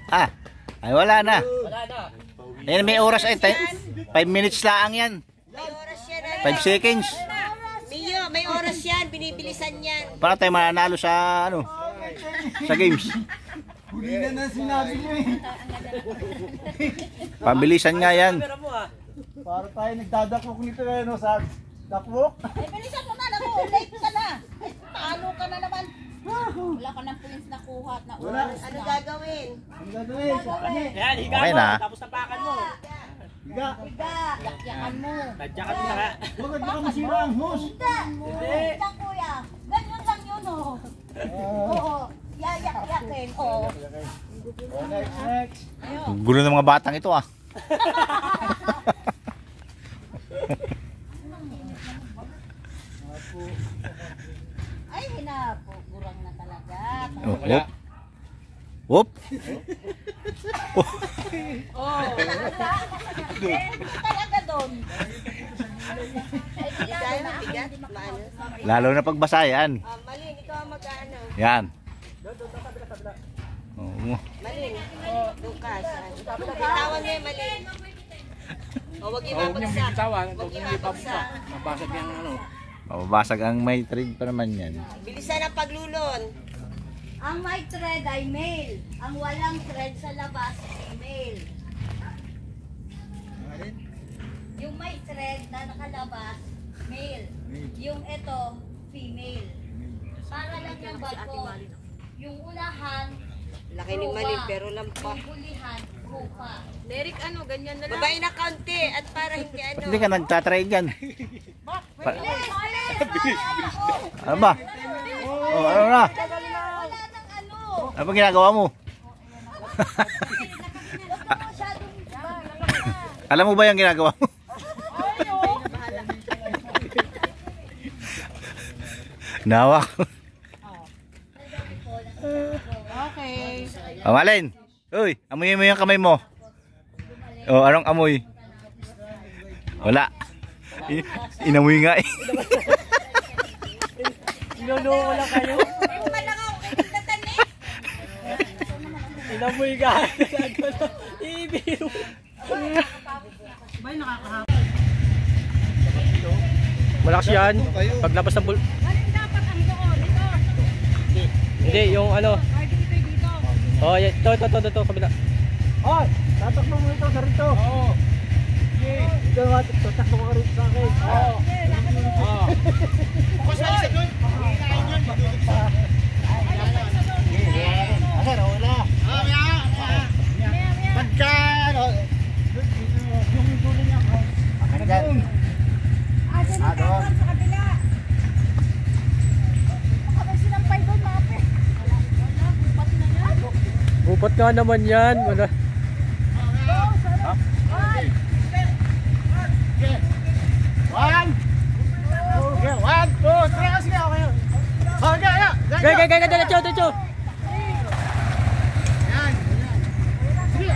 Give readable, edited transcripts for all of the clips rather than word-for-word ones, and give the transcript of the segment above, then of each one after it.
Ay wala na. Wala na. Ayan, may oras ay 5 minutes lang yan. May oras yan. 5 seconds. Mio, may oras yan. Binibilisan yan. Para tayo mananalo sa ano? Sa games. Huli na sinabi mo eh. Pabilisan nga yan. Para tayo nagdadakwok nito eh, no? Sa dakwok. Ay, bilisan mo na ako. Late ka na. Ay, talo ka na naman. Wala ka ng points na kuha at na oras Ano na. gagawin? Ano gagawin? Ano? Ayan, higa Okay mo. na. Tapos tapakan mo. Higa. Higa. Yakyakan mo. Tadyakan mo na nga. Huwag baka masira ang hose. Hindi. Lang kuya. Ganyan lang yun oh. Oo. Yayak-yakin. Oo. Oh, next. Gulo ng mga batang ito ah. Ay, hinapo. Gurang na talaga. Whoop. Whoop. Talaga doon. Dahil mabigat. Maano? Lalo na pagbasa yan. Malin, ikaw ang mag-ano. Yan. Oo. Malin. Lucas. Bitawan mo yung Malin. O, huwag ibabagsak. Huwag ibabagsak. Mabasag yung ano. Mababasag ang may thread pa naman yan. Bilisan ang paglulon. Ang may thread ay male. Ang walang thread sa labas, female. Yung may thread na nakalabas, male. Yung ito, female. Para lang yung barko. Yung unahan, Laki ni Malin, pero lampa. yung hulihan, rupa. Derek, ano, ganyan na lang. Babay na kaunti at para hindi ano. Hindi ka nagtatrade yan. Bilis! Ano ba? Oh, ano na? Wala nang ano. Ano ba ginagawa mo? Huwag ka masyadong Alam mo ba yung ginagawa mo? Nawa ko. Okay. Malin. Uy, amoy mo yung kamay mo. Oh, anong amoy? Wala. Inamoy nga eh. Inuloko lang kayo. Inamoy ka. Ibiro. Malakas yan. Paglabas ng bul... Hindi, yung ano. Oh, ito, kabila. Hoy! Tatakbo mo ito sa rito. Oo. Ikaw nga, tatakbo ka rito sa akin. Oo. Basta isa doon. Hinahin yun, matulog pa. Asa, wala. Pagka, ano, yung dulo niya. Ano dyan? Doon. sa kabila. Baka may sinampay doon, mape. Bupat na yan. Bupat nga naman yan. Wala. One, two, three. Sige, okay. Okay, Gaya, diretso. yan. Sige,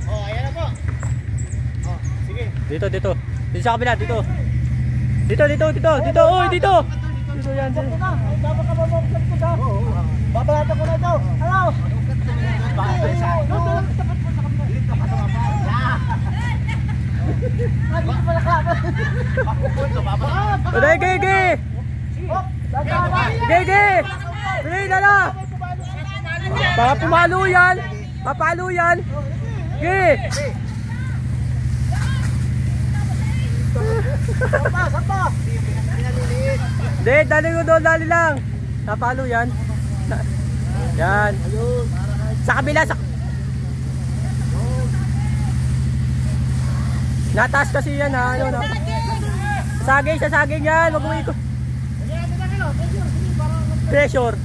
oh, ayan na po. Oh, sige. Dito. Dito sa kabila, dito. Dito. Uy, dito. Dito yan. Dapat ka mabuksan ko daw. Babalatan ko na ito. Hello. Gege. Pili na na. Baka pumalo yan. Papalo yan. Ge. Sapa. Hindi, dali lang. Napalo yan. Yan. Sa kabila. Nataas kasi yan ha. Ano, no? Saging yan. Wag mo ikot. Pressure.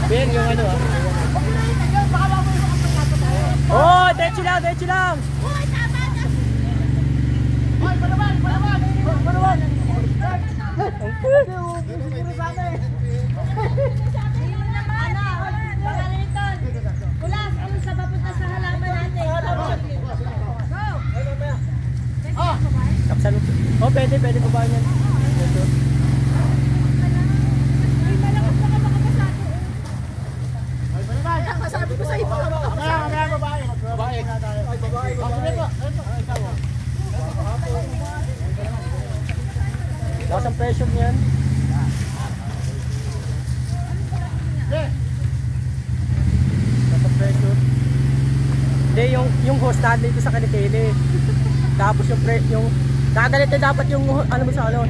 Ben, yung ano ah. Oh, diretso lang. Hoy, tama na. Hoy, palaban. Saan? Oh, pwede babaan yan. Sabi ko sa iba. Babae. Lakas ang pressure niyan. Lakas ang pressure. Hindi, yung host na dito sa kanitili. Tapos yung kagalit na dapat yung ano mo sa ano.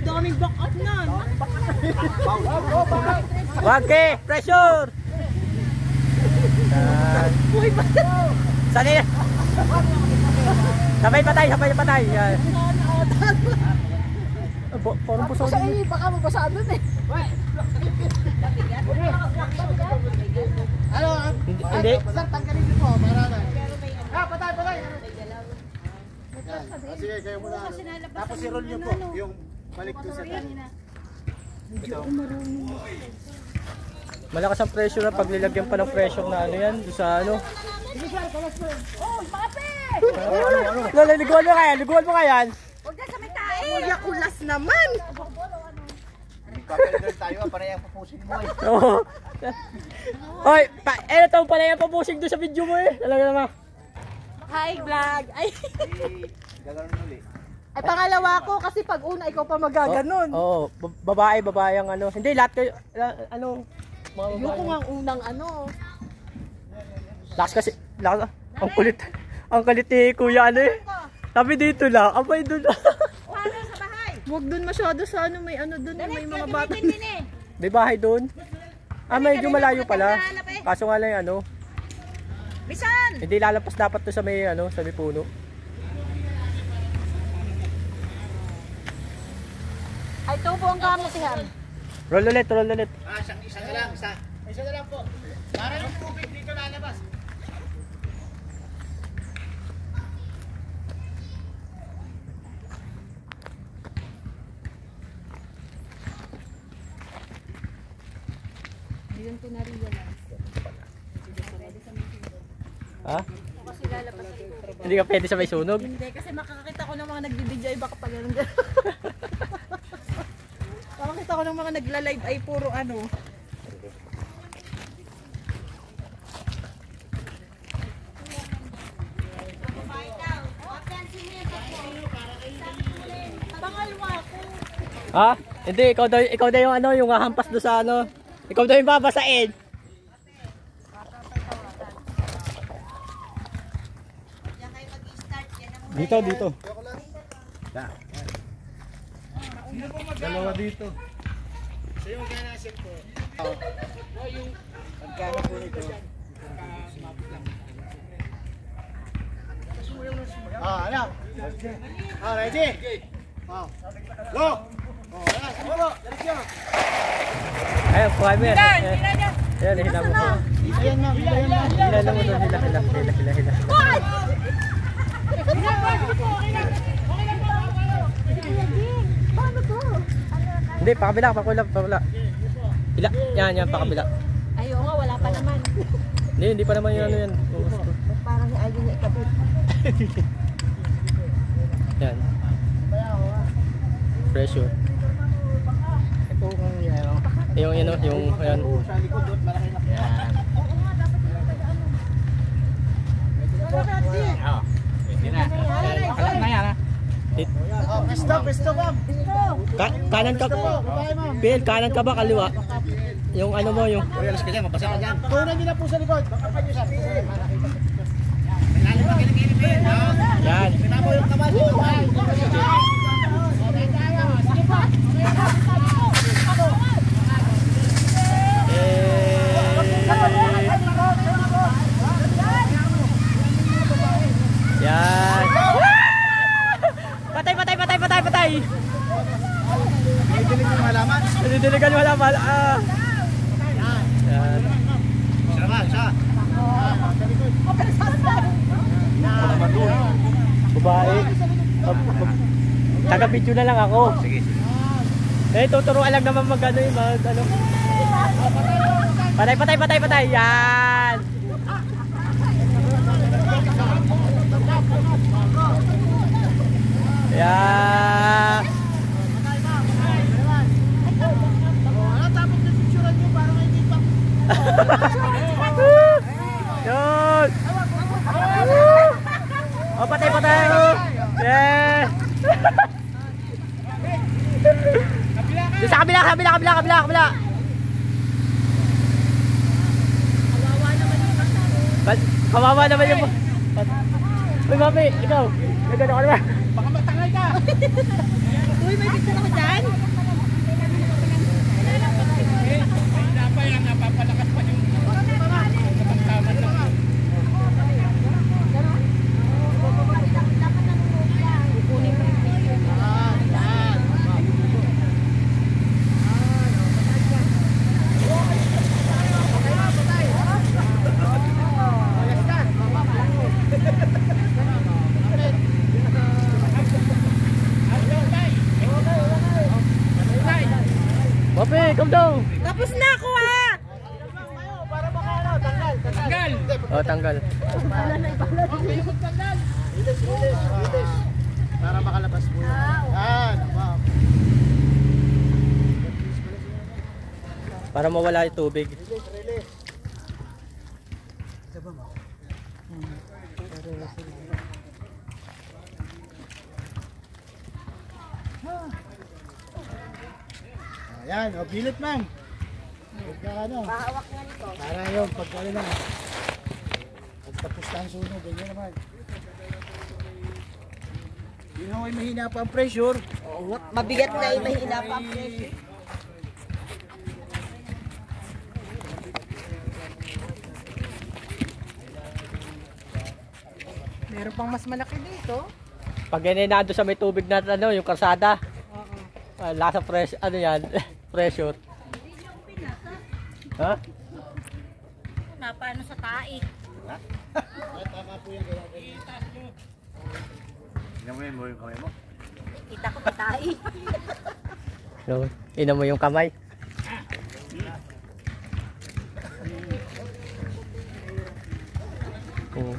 Daming back up na. Wag ke, pressure. Buhay pa. Sani. Sabay patay. Yan. Parang puso din. Baka magpasaan dun eh. Ano? Hindi. Sir, tanggalin niyo po. Para na. Patay. Sige, kayo muna. Tapos i-roll niyo po. Yung balik to sa kanina. Malakas ang pressure na paglilagyan pa ng pressure na ano yan. Doon sa ano. Oh, pape! Lola, liguan mo kaya. Huwag na sa may tae. Kuya, kulas naman. Papel tayo, parehang pupusin mo eh. Oo. Hoy, ito pala yung papusing doon sa video mo eh. Talaga naman. Hi, vlog. Ay, Gagawin ulit. ay pangalawa ko kasi pag una ikaw pa magaganon. Oo, babae ang ano. Hindi, lahat kayo, ano, mga babae. Yung ang unang ano. Lakas kasi, ang kulit. Ang kulit ni kuya ano eh. Sabi dito lang, abay doon lang. Paano sa bahay? Huwag dun masyado sa ano, may ano dun, may mga bata. May bahay doon. Medyo malayo pala. Kaso nga lang yung ano. Bisan! Hindi lalapas dapat to sa may ano, sa may puno. Ay, tubo ang gamit yan. Roll ulit. Isa na lang, isa. Isa na lang po. Para yung tubig dito lalabas. Ha? Hindi ka pwede sa may sunog? Hindi, kasi makakakita ko ng mga nagdi-DJ baka pag ganun. Makakita ko ng mga nagla-live ay puro ano. Pangalwa ko. Ha? Hindi, ikaw daw yung ano, yung hahampas do sa ano. Ikaw daw yung babasain. Dito. Dalawa dito. Sa yung ganasip po. Yung pagkano po nito. Anak. Ready? Go! Go! Ayun, primer. Ayan, hila mo. Ayan ma'am, Hila lang mo doon, hila. Paano to? Hindi, pakabila. Hila, yan, pakabila. Ay, oo nga, wala pa naman. Hindi pa naman yung ano yan. Parang ayaw niya ikabit. Yan. Pressure. Ito kung yan. Yung ayan. Sa likod doon, malaki na. Yan. Pwede na. Alam na yan ha. Pesto ma'am. Kanan ka. Bill, kanan ka ba kaliwa? Yung ano mo, yung Alas ka dyan, mapasa ka dyan. Tunan nyo na po sa likod. Baka pa nyo sa yan. Pinabo yung kamay. Yan. Patay. Didilig yung halaman. Didiligan yung halaman. Yan. Isa naman, isa. Babae. Taga-video na lang ako. Sige. Tuturuan lang naman mag ano. Patay, patay, patay, patay. Yan. Yan. Yun. Oh, patay, patay. Yeah. Doon sa kabila, kabila, kabila, kabila, kabila. Kawawa naman yung... Uy, mami, ikaw. Nagano ka naman. Baka matangay ka. Uy, may picture ako dyan. Ay, napay lang, napapalakas pa yung kapagtaman lang. Papi, come down. Tapos na ako ha! Tanggal! Oh, tanggal. Para makalabas mo. Yan, wow. Para mawala yung tubig. Ayan, o bilit ma'am. Pagka ano. Pahawak nga nito. Para yun, pagka ano na. Pagtapos na ang sunog, ganyan naman. Yun ang may mahina pa ang pressure. Mabigat na yung mahina pa ang pressure. Meron pang mas malaki dito. Pag ganyan nando sa may tubig na ano, yung karsada. Lasa fresh, ano yan? Pressure. Ha? Na, paano sa tae? Inamuhin mo yung kamay mo. Kita ko sa tae. So, ina mo yung kamay. Oh.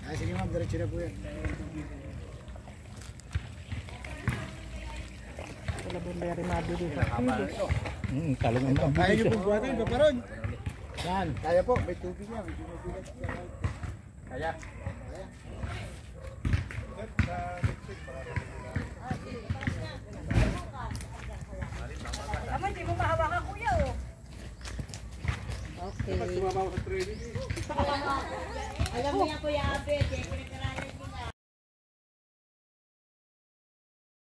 Ay, sige ma'am, diretso na po yan. Wala bang may rimado dito? Talong ang Kaya nyo po buhatin, paparon. Yan, kaya po, may tubig yan. Kaya. Tama, hindi mo mahawakan kuya oh. Okay. Tumabaw sa training. Alam niya kuya Abe, kaya pinagkaraan